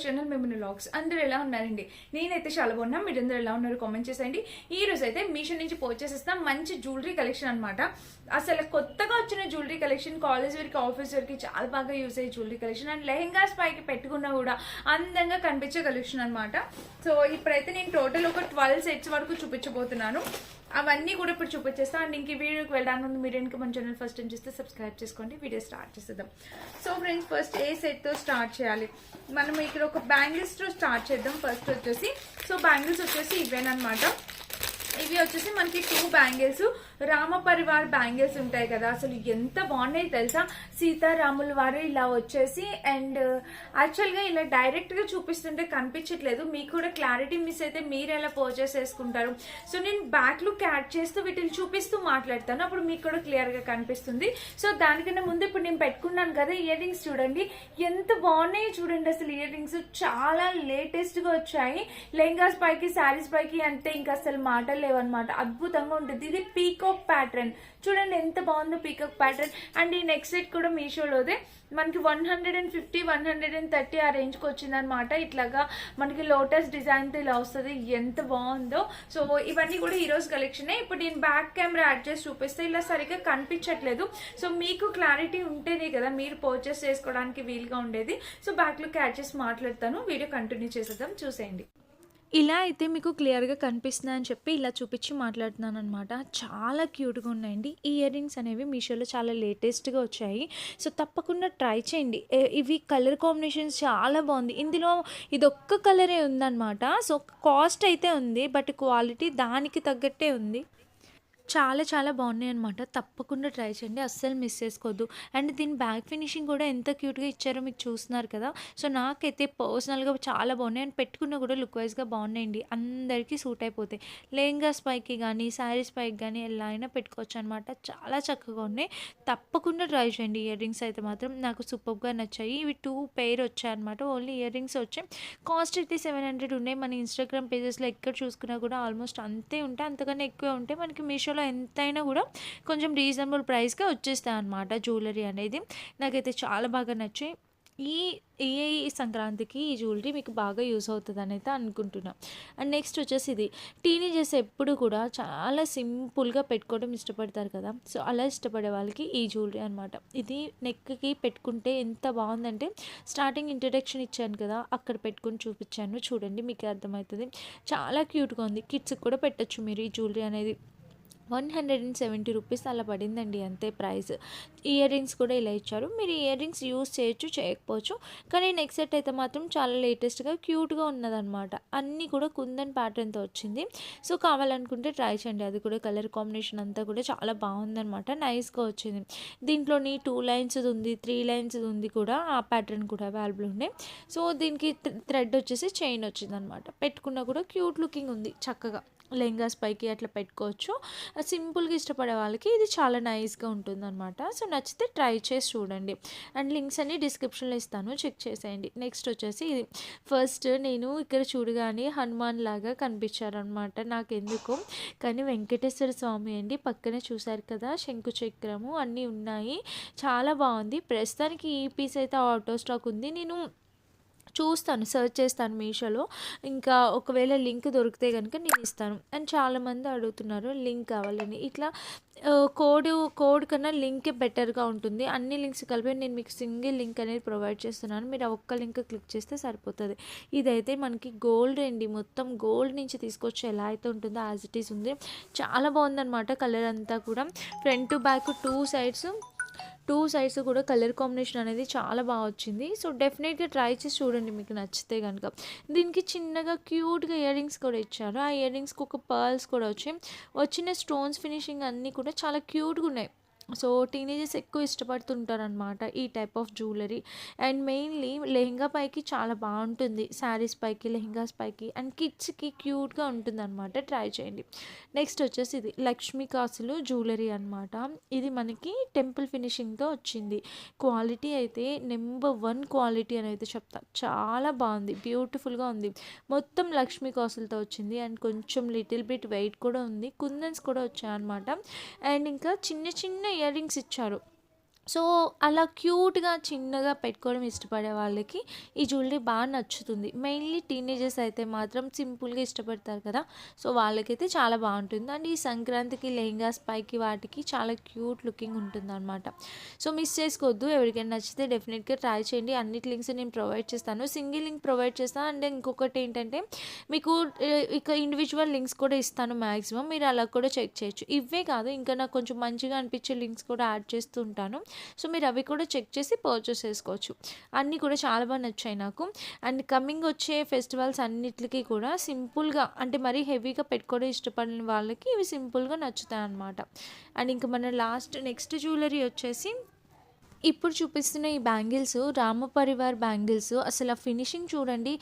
Channel memory vlogs. అందరూ ఎలా ఉన్నారండి? నేనైతే చాలా బాగున్నా. మీరందరూ ఎలా ఉన్నారు కామెంట్ చేసేయండి. ఈ రోజు అయితే మీషో నుంచి పర్చేస్ చేస్తాం మంచి జ్యువెలరీ కలెక్షన్ అనమాట. అసలు కొత్తగా వచ్చిన జ్యువెలరీ కలెక్షన్, కాలేజ్ వరకు ఆఫీస్ వరకు చాలా బాగా యూస్ అయ్యే జ్యువెలరీ కలెక్షన్ అండ్ లెహెంగాస్ పైకి పెట్టుకున్నా కూడా అందంగా కనిపించే కలెక్షన్ అనమాట. సో ఇప్పుడైతే నేను టోటల్ ఒక 12 సెట్స్ వరకు చూపించబోతున్నాను. అవన్నీ కూడా ఇప్పుడు చూపించేస్తాను. అండ్ ఇంక వీడియోకి వెళ్ళడానికి ముందు మీరు ఇంకా మన ఛానల్ ఫస్ట్ టైం చేస్తే సబ్స్క్రైబ్ చేసుకోండి. వీడియో స్టార్ట్ చేసేద్దాం. సో ఫ్రెండ్స్, ఫస్ట్ ఏ సెట్తో స్టార్ట్ చేయాలి? మనం ఇక్కడ ఒక బ్యాంగిల్స్తో స్టార్ట్ చేద్దాం. ఫస్ట్ వచ్చేసి సో బ్యాంగిల్స్ వచ్చేసి ఇవేనమాట. ఇవి వచ్చేసి మనకి 2 బ్యాంగిల్స్, రామ పరివార్ బ్యాంగిల్స్ ఉంటాయి కదా, అసలు ఎంత బాగున్నాయి తెలుసా. సీతారాముల వారు ఇలా వచ్చేసి అండ్ యాక్చువల్గా ఇలా డైరెక్ట్గా చూపిస్తుంటే కనిపించట్లేదు. మీకు కూడా క్లారిటీ మిస్ అయితే మీరు ఎలా పర్చేస్ చేసుకుంటారు. సో నేను బ్యాక్ లుక్ యాడ్ చేస్తూ వీటిని చూపిస్తూ మాట్లాడతాను, అప్పుడు మీకు కూడా క్లియర్గా కనిపిస్తుంది. సో దానికన్నా ముందు ఇప్పుడు నేను పెట్టుకున్నాను కదా ఇయర్ రింగ్స్, చూడండి ఎంత బాగున్నాయి. చూడండి అసలు ఇయర్ రింగ్స్ చాలా లేటెస్ట్గా వచ్చాయి. లెహంగాస్ పైకి, శారీస్ పైకి అంటే ఇంకా అసలు మాటలు లేవన్నమాట. అద్భుతంగా ఉంటుంది. ఇది పీకాక్ ప్యాటర్న్, చూడండి ఎంత బాగుందో పీకాక్ ప్యాటర్న్. అండ్ ఈ నెక్స్ట్ సెట్ కూడా మీషోలోదే మనకి 150, 130 ఆ రేంజ్కి వచ్చిందనమాట. ఇట్లాగా మనకి లోటస్ డిజైన్తో ఇలా వస్తుంది, ఎంత బాగుందో. సో ఇవన్నీ కూడా ఈరోజు కలెక్షనే. ఇప్పుడు నేను బ్యాక్ కెమెరా యాడ్ చేసి చూపిస్తే ఇలా సరిగ్గా కనిపించట్లేదు. సో మీకు క్లారిటీ ఉంటేనే కదా మీరు పర్చేస్ చేసుకోవడానికి వీలుగా ఉండేది. సో బ్యాక్ లుక్ యాడ్ చేసి మాట్లాడతాను. వీడియో కంటిన్యూ చేసేద్దాం, చూసేయండి. ఇలా అయితే మీకు క్లియర్గా కనిపిస్తుందని చెప్పి ఇలా చూపించి మాట్లాడుతున్నాను అనమాట. చాలా క్యూట్గా ఉన్నాయండి. ఈ ఇయర్ రింగ్స్ అనేవి మీషోలో చాలా లేటెస్ట్గా వచ్చాయి. సో తప్పకుండా ట్రై చేయండి. ఇవి కలర్ కాంబినేషన్స్ చాలా బాగుంది. ఇందులో ఇది ఒక్క కలరే ఉందన్నమాట. సో కాస్ట్ అయితే ఉంది, బట్ క్వాలిటీ దానికి తగ్గట్టే ఉంది. చాలా చాలా బాగున్నాయి అనమాట. తప్పకుండా ట్రై చేయండి, అస్సలు మిస్ చేసుకోవద్దు. అండ్ దీని బ్యాక్ ఫినిషింగ్ కూడా ఎంత క్యూట్గా ఇచ్చారో మీకు చూస్తున్నారు కదా. సో నాకైతే పర్సనల్గా చాలా బాగున్నాయి. అండ్ పెట్టుకున్నా కూడా లుక్ వైజ్గా బాగున్నాయండి. అందరికీ సూట్ అయిపోతాయి. లెహంగాస్ పైకి కానీ, శారీస్ పైకి కానీ ఎలా అయినా పెట్టుకోవచ్చు అనమాట. చాలా చక్కగా ఉన్నాయి. తప్పకుండా ట్రై చేయండి. ఇయర్ రింగ్స్ అయితే మాత్రం నాకు సూపర్గా నచ్చాయి. ఇవి 2 పెయిర్ వచ్చాయన్నమాట. ఓన్లీ ఇయర్ రింగ్స్ వచ్చాయి. కాస్ట్ అయితే 700 ఉన్నాయి. మన ఇన్స్టాగ్రామ్ పేజెస్లో ఎక్కడ చూసుకున్నా కూడా ఆల్మోస్ట్ అంతే ఉంటాయి. అంతకన్నా ఎక్కువే ఉంటాయి. మనకి మీషోలో ఎంతైనా కూడా కొంచెం రీజనబుల్ ప్రైస్గా వచ్చేస్తాయి అన్నమాట జ్యువెలరీ అనేది. నాకైతే చాలా బాగా నచ్చాయి. ఈ సంక్రాంతికి ఈ జ్యువెలరీ మీకు బాగా యూస్ అవుతుంది అని అయితే అనుకుంటున్నాం. అండ్ నెక్స్ట్ వచ్చేసి ఇది టీనేజర్స్ ఎప్పుడు కూడా చాలా సింపుల్గా పెట్టుకోవడం ఇష్టపడతారు కదా. సో అలా ఇష్టపడే వాళ్ళకి ఈ జ్యువెలరీ అనమాట. ఇది నెక్కి పెట్టుకుంటే ఎంత బాగుందంటే, స్టార్టింగ్ ఇంట్రడక్షన్ ఇచ్చాను కదా, అక్కడ పెట్టుకుని చూపించాను. చూడండి మీకు అర్థమవుతుంది. చాలా క్యూట్గా ఉంది. కిడ్స్కి కూడా పెట్టచ్చు మీరు ఈ జ్యువెలరీ అనేది. 170 రూపీస్ అలా పడిందండి, అంతే ప్రైస్. ఇయర్ రింగ్స్ కూడా ఇలా ఇచ్చారు. మీరు ఇయర్ రింగ్స్ యూస్ చేయొచ్చు, చేయకపోవచ్చు. కానీ నెక్స్ట్ సెట్ అయితే మాత్రం చాలా లేటెస్ట్గా క్యూట్గా ఉన్నదనమాట. అన్నీ కూడా కుందన్ ప్యాటర్న్తో వచ్చింది. సో కావాలనుకుంటే ట్రై చేయండి. అది కూడా కలర్ కాంబినేషన్ అంతా కూడా చాలా బాగుందనమాట. నైస్గా వచ్చింది. దీంట్లోని 2 లైన్స్ ఉంది, 3 లైన్స్ ఉంది కూడా. ఆ ప్యాటర్న్ కూడా అవైలబుల్ ఉన్నాయి. సో దీనికి థ్రెడ్ వచ్చేసి చైన్ వచ్చిందనమాట. పెట్టుకున్నా కూడా క్యూట్ లుకింగ్ ఉంది. చక్కగా లెహంగాస్ పైకి అట్లా పెట్టుకోవచ్చు. సింపుల్గా ఇష్టపడే వాళ్ళకి ఇది చాలా నైస్గా ఉంటుందన్నమాట. సో నచ్చితే ట్రై చేసి చూడండి. అండ్ లింక్స్ అన్ని డిస్క్రిప్షన్లో ఇస్తాను, చెక్ చేసేయండి. నెక్స్ట్ వచ్చేసి ఇది ఫస్ట్ నేను ఇక్కడ చూడగానే హనుమాన్ లాగా కనిపించారనమాట నాకెందుకు. కానీ వెంకటేశ్వర స్వామి అండి. పక్కనే చూసారు కదా శంకు చక్రము అన్నీ ఉన్నాయి. చాలా బాగుంది. ప్రస్తుతానికి ఈ పీస్ అయితే అవుట్ ఆఫ్ స్టాక్ ఉంది. నేను చూస్తాను, సెర్చ్ చేస్తాను మీషోలో. ఇంకా ఒకవేళ లింక్ దొరికితే కనుక నేను ఇస్తాను. అండ్ చాలామంది అడుగుతున్నారు లింక్ కావాలని. ఇట్లా కోడ్ కన్నా లింకే బెటర్గా ఉంటుంది. అన్ని లింక్స్ కలిపి నేను మీకు సింగిల్ లింక్ అనేది ప్రొవైడ్ చేస్తున్నాను. మీరు ఆ ఒక్క లింక్ క్లిక్ చేస్తే సరిపోతుంది. ఇదైతే మనకి గోల్డ్ అండి. మొత్తం గోల్డ్ నుంచి తీసుకొచ్చి ఎలా అయితే ఉంటుందో యాజ్ ఇట్ ఈస్ ఉంది. చాలా బాగుందన్నమాట. కలర్ అంతా కూడా ఫ్రంట్ టు బ్యాక్ 2 సైడ్స్ కూడా కలర్ కాంబినేషన్ అనేది చాలా బాగా వచ్చింది. సో డెఫినెట్గా ట్రై చేసి చూడండి మీకు నచ్చితే కనుక. దీనికి చిన్నగా క్యూట్గా ఇయర్ రింగ్స్ కూడా ఇచ్చారు. ఆ ఇయర్ రింగ్స్కి ఒక పర్ల్స్ కూడా వచ్చిన స్టోన్స్ ఫినిషింగ్ అన్నీ కూడా చాలా క్యూట్గా ఉన్నాయి. సో టీనేజర్స్ ఎక్కువ ఇష్టపడుతుంటారనమాట ఈ type of jewellery. And mainly lehenga పైకి చాలా బాగుంటుంది. శారీస్ పైకి, లెహంగాస్ పైకి అండ్ కిడ్స్కి క్యూట్గా ఉంటుంది అనమాట. ట్రై చేయండి. నెక్స్ట్ వచ్చేసి ఇది లక్ష్మీ కాసులు జ్యువెలరీ అనమాట. ఇది మనకి టెంపుల్ ఫినిషింగ్తో వచ్చింది. క్వాలిటీ అయితే నెంబర్ 1 క్వాలిటీ అని అయితే చెప్తా. చాలా బాగుంది, బ్యూటిఫుల్గా ఉంది. మొత్తం లక్ష్మీ కాసులతో వచ్చింది. అండ్ కొంచెం లిటిల్ బిట్ వెయిట్ కూడా ఉంది. కుందన్స్ కూడా వచ్చాయన్నమాట. అండ్ ఇంకా చిన్న చిన్న ఇయర్ రింగ్స్ ఇచ్చారు. సో, అలా క్యూట్‌గా, చిన్నగా పెట్టుకోవడం ఇష్టపడే వాళ్ళకి ఈ జ్యువెలరీ నచ్చుతుంది. మెయిన్‌లీ టీనేజర్స్ అయితే మాత్రం సింపుల్‌గా ఇష్టపడతారు కదా! సో, వాళ్ళకైతే చాలా బావుంటుంది. అండ్ ఈ సంక్రాంతికి లెహెంగాస్ పైకి వాటికి చాలా క్యూట్ లుకింగ్ ఉంటుందనమాట. సో, మిస్ చేసుకోవద్దు. ఎవరికైనా నచ్చితే డెఫినిట్‌గా ట్రై చేయండి. అన్నిటి లింక్స్ నేను ప్రొవైడ్ చేస్తాను. సింగిల్ లింక్ ప్రొవైడ్ చేస్తాను. అండ్ ఇంకొకటేంటంటే మీకు ఇక ఇండివిడ్యువల్ లింక్స్ కూడా ఇస్తాను మాక్సిమం. మీరు అలా కూడా చెక్ చేయొచ్చు. ఇవే కాదు ఇంకా నాకు కొంచెం మంచిగా అనిపించే లింక్స్ కూడా యాడ్ చేస్తూ ఉంటాను. సో, మీరు అవి కూడా చెక్ చేసి పర్చేస్ చేసుకోవచ్చు. అన్నీ కూడా చాలా నచ్చాయి నాకు. అండ్ కమింగ్ వచ్చే ఫెస్టివల్స్ అన్నిట్లికి కూడా సింపుల్‌గా అంటే మరీ హెవీగా పెట్టుకోవడం ఇష్టపడని వాళ్ళకి ఇవి సింపుల్‌గా నచ్చుతాయన్నమాట. అండ్ ఇంక మన నెక్స్ట్ జ్యువెలరీ వచ్చేసి ఇప్పుడు చూపిస్తున్న ఈ బ్యాంగిల్స్ రామ పరివార్ బ్యాంగిల్స్ అసలు ఆ ఫినిషింగ్ చూడండి.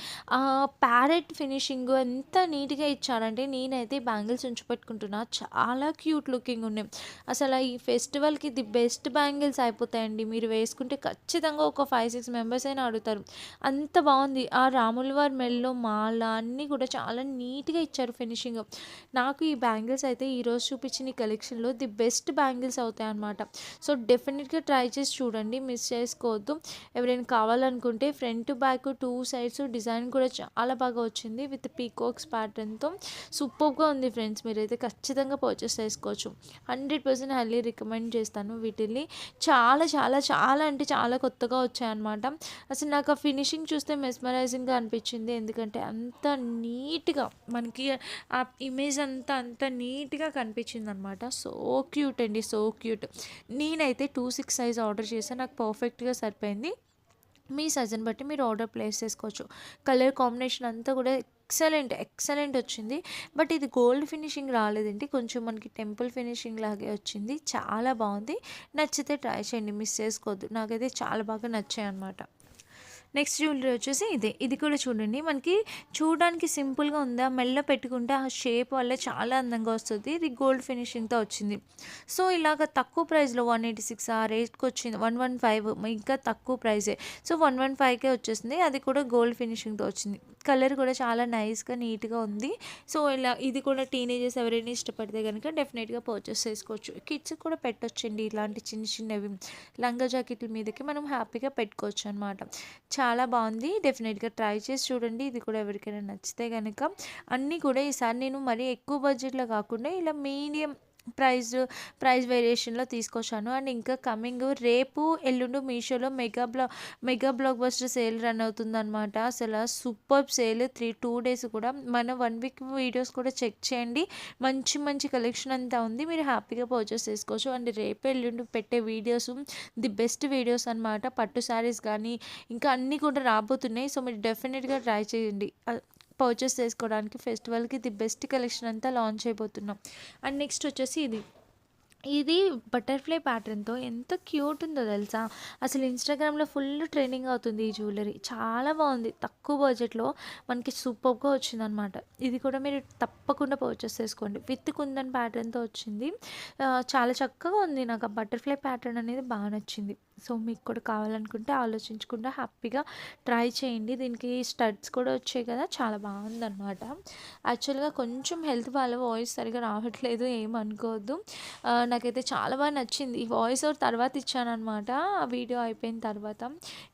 ప్యారెట్ ఫినిషింగ్ ఎంత నీట్‌గా ఇచ్చారంటే నేనైతే ఈ బ్యాంగిల్స్ ఉంచిపెట్టుకుంటున్నా. చాలా క్యూట్ లుకింగ్ ఉన్నాయి. అసలు ఈ ఫెస్టివల్‌కి ది బెస్ట్ బ్యాంగిల్స్ అయిపోతాయండి. మీరు వేసుకుంటే ఖచ్చితంగా ఒక 5, 6 మెంబర్స్ అయినా అడుగుతారు. అంత బావుంది. ఆ రాముల వారి మెడలో మాల అన్నీ కూడా చాలా నీట్‌గా ఇచ్చారు ఫినిషింగ్. నాకు ఈ బ్యాంగిల్స్ అయితే ఈరోజు చూపించిన ఈ కలెక్షన్‌లో ది బెస్ట్ బ్యాంగిల్స్ అవుతాయన్నమాట. సో, డెఫినిట్‌గా ట్రై చేసి చూడండి. మిస్ చేసుకోవద్దు. ఎవరైనా కావాలనుకుంటే front to back 2 sides design కూడా చాలా బాగా వచ్చింది. విత్ పీకాక్స్ ప్యాటర్న్‌తో సూపర్‌గా ఉంది ఫ్రెండ్స్. మీరైతే ఖచ్చితంగా పర్చేస్ చేసుకోవచ్చు. 100% హైలీ రికమెండ్ చేస్తాను వీటిల్ని. చాలా చాలా చాలా అంటే చాలా కొత్తగా వచ్చాయన్నమాట. అసలు నాకు ఆ ఫినిషింగ్ చూస్తే మెస్మరైజింగ్‌గా అనిపించింది. ఎందుకంటే అంత నీట్‌గా మనకి ఆ ఇమేజ్ అంతా అంత నీట్‌గా కనిపించిందనమాట. సో క్యూట్ అండి. So cute. నేనైతే 26 సైజ్ ఆర్డర్ చేశాను. నాకు పర్ఫెక్ట్‌గా సరిపోయింది. మీ సైజుని బట్టి మీరు ఆర్డర్ ప్లేస్ చేసుకోవచ్చు. కలర్ కాంబినేషన్ అంతా కూడా ఎక్సలెంట్ వచ్చింది. బట్ ఇది గోల్డ్ ఫినిషింగ్ రాలేదండి. కొంచెం మనకి టెంపుల్ ఫినిషింగ్ లాగే వచ్చింది. చాలా బాగుంది. నచ్చితే ట్రై చేయండి. మిస్ చేసుకోవద్దు. నాకైతే చాలా బాగా నచ్చాయన్నమాట. నెక్స్ట్ జ్యువెలరీ వచ్చేసి ఇదే. ఇది కూడా చూడండి. మనకి చూడడానికి సింపుల్‌గా ఉందా, మెడలో పెట్టుకుంటే ఆ షేప్ వల్ల చాలా అందంగా వస్తది. ఇది గోల్డ్ ఫినిషింగ్‌తో వచ్చింది. సో, ఇలాగ తక్కువ ప్రైస్‌లో 186 ఆ రేట్‌కొచ్చింది. 115 ఇంకా తక్కువ ప్రైజే. సో, 115కే వచ్చేసింది. అది కూడా గోల్డ్ ఫినిషింగ్‌తో వచ్చింది. కలర్ కూడా చాలా నైస్‌గా, నీట్‌గా ఉంది. సో, ఇది కూడా టీనేజర్స్ ఎవరైనా ఇష్టపడితే గనుక డెఫినెట్‌గా పర్చేస్ చేసుకోవచ్చు. కిడ్స్‌కి కూడా పెట్టొచ్చండి. ఇలాంటి చిన్నవి లంగా జాకెట్ల మీదకి మనం హ్యాపీగా పెట్టుకోవచ్చనమాట. చాలా బాగుంది. డెఫినెట్‌గా ట్రై చేసి చూడండి. ఇది కూడా ఎవరికైనా నచ్చితే గనక అన్నీ కూడా ఈసారి నేను మరీ ఎక్కువ బడ్జెట్‌లో కాకుండా ఇలా మీడియం ప్రైస్ వేరియేషన్‌లో తీసుకొచ్చాను. అండ్ ఇంకా రేపు, ఎల్లుండి మీషోలో mega block buster sale run అవుతుందనమాట. అసలు సూపర్బ్ సేల్ 2 డేస్ కూడా. మన 1 వీక్ వీడియోస్ కూడా చెక్ చేయండి. మంచి కలెక్షన్ అంతా ఉంది. మీరు హ్యాపీగా పర్చేస్ చేసుకోవచ్చు. అండ్ రేపు, ఎల్లుండి పెట్టే వీడియోస్ ది బెస్ట్ వీడియోస్ అనమాట. పట్టు శారీస్ కానీ ఇంకా అన్నీ కూడా రాబోతున్నాయి. సో, మీరు డెఫినెట్‌గా ట్రై చేయండి. పర్చేస్ చేసుకోవడానికి ఫెస్టివల్‌కి ది బెస్ట్ కలెక్షన్ అంతా లాంచ్ అయిపోతున్నాం. అండ్ నెక్స్ట్ వచ్చేసి ఇది బటర్‌ఫ్లై ప్యాటర్న్‌తో ఎంత క్యూట్ ఉందో తెలుసా? అసలు ఇన్‌స్టాగ్రామ్‌లో ఫుల్ ట్రెండింగ్ అవుతుంది ఈ జ్యువెలరీ. చాలా బాగుంది. తక్కువ బడ్జెట్‌లో మనకి సూపర్‌గా వచ్చిందనమాట. ఇది కూడా మీరు తప్పకుండా పర్చేస్ చేసుకోండి. విత్ కుందన్ ప్యాటర్న్‌తో వచ్చింది. చాలా చక్కగా ఉంది. నాకు ఆ బటర్‌ఫ్లై ప్యాటర్న్ అనేది బాగా నచ్చింది. సో, మీకు కూడా కావాలనుకుంటే ఆలోచించకుండా హ్యాపీగా ట్రై చేయండి. దీనికి స్టడ్స్ కూడా వచ్చాయి కదా! చాలా బాగుందనమాట. యాక్చువల్‌గా కొంచెం హెల్త్ బాగాలేదు. వాయిస్ సరిగ్గా రావట్లేదు. ఏమనుకోవద్దు. నాకైతే చాలా బాగా నచ్చింది. ఈ వాయిస్ ఓవర్ తర్వాత ఇచ్చాననమాట. ఆ వీడియో అయిపోయిన తర్వాత.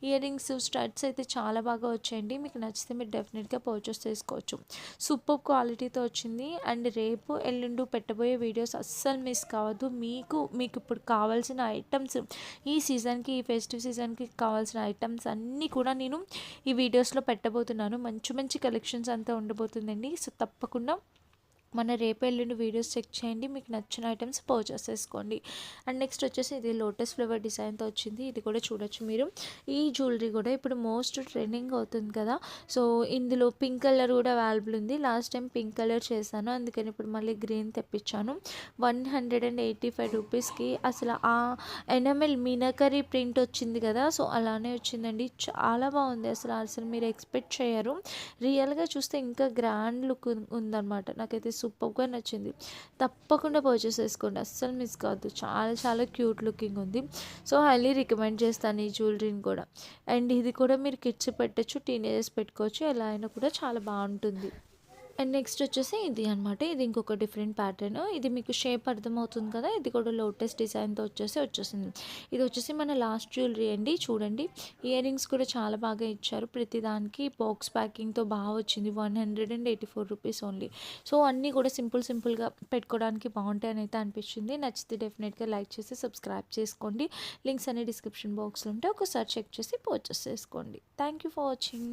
ఇయర్ రింగ్స్, స్టడ్స్ అయితే చాలా బాగా వచ్చాయండి. మీకు నచ్చితే మీరు డెఫినెట్‌గా పర్చేస్ చేసుకోవచ్చు. సూపర్బ్ క్వాలిటీతో వచ్చింది. అండ్ రేపు, ఎల్లుండి పెట్టబోయే వీడియోస్ అస్సలు మిస్ కావద్దు. మీకు ఇప్పుడు కావాల్సిన ఐటమ్స్ ఈ సీజన్‌కి, ఈ ఫెస్టివ్ సీజన్‌కి కావాల్సిన ఐటమ్స్ అన్నీ కూడా నేను ఈ వీడియోస్‌లో పెట్టబోతున్నాను. మంచి కలెక్షన్స్ అంతా ఉండబోతుందండి. సో, తప్పకుండా మన రేపు, ఎల్లుండి వీడియోస్ చెక్ చేయండి. మీకు నచ్చిన ఐటమ్స్ పర్చేస్ చేసుకోండి. అండ్ నెక్స్ట్ వచ్చేసి ఇది లోటస్ ఫ్లవర్ డిజైన్‌తో వచ్చింది. ఇది కూడా చూడొచ్చు మీరు. ఈ జ్యువెలరీ కూడా ఇప్పుడు మోస్ట్ ట్రెండింగ్ అవుతుంది కదా! సో, ఇందులో పింక్ కలర్ కూడా అవైలబుల్ ఉంది. లాస్ట్ టైం పింక్ కలర్ చేశాను. అందుకని ఇప్పుడు మళ్ళీ గ్రీన్ తెప్పించాను. 185 రూపీస్‌కి అసలు ఆ ఎనామెల్ మీనాకరీ ప్రింట్ వచ్చింది కదా! సో, అలానే వచ్చిందండి. చాలా బాగుంది. అసలు మీరు ఎక్స్పెక్ట్ చేయరు. రియల్‌గా చూస్తే ఇంకా గ్రాండ్ లుక్ ఉందనమాట. నాకైతే సూపర్‌గా నచ్చింది. తప్పకుండా పర్చేస్ చేసుకోండి. అస్సలు మిస్ కావద్దు. చాలా క్యూట్ లుకింగ్ ఉంది. సో, హైలీ రికమెండ్ చేస్తాను ఈ జ్యువెలరీని కూడా. అండ్ ఇది కూడా మీరు కిడ్స్ పెట్టొచ్చు, టీనేజర్స్ పెట్టుకోవచ్చు. ఎలా అయినా కూడా చాలా బాగుంటుంది. అండ్ నెక్స్ట్ వచ్చేసి ఇది అనమాట. ఇది ఇంకొక డిఫరెంట్ ప్యాటర్న్. ఇది మీకు షేప్ అర్థమవుతుంది కదా! ఇది కూడా లోటస్ డిజైన్‌తో వచ్చేసింది. ఇది వచ్చేసి మన లాస్ట్ జ్యువెలరీ అండి. చూడండి ఇయర్ రింగ్స్ కూడా చాలా బాగా ఇచ్చారు. ప్రతి దానికి బాక్స్ ప్యాకింగ్‌తో బాగా వచ్చింది. 184 రూపీస్ ఓన్లీ. సో, అన్నీ కూడా సింపుల్‌గా పెట్టుకోవడానికి బాగుంటాయని అయితే అనిపించింది. నచ్చితే డెఫినెట్‌గా లైక్ చేసి సబ్స్క్రైబ్ చేసుకోండి. లింక్స్ అన్ని డిస్క్రిప్షన్ బాక్స్‌లో ఉంటాయి. ఒకసారి చెక్ చేసి పర్చేస్ చేసుకోండి. Thank you for watching.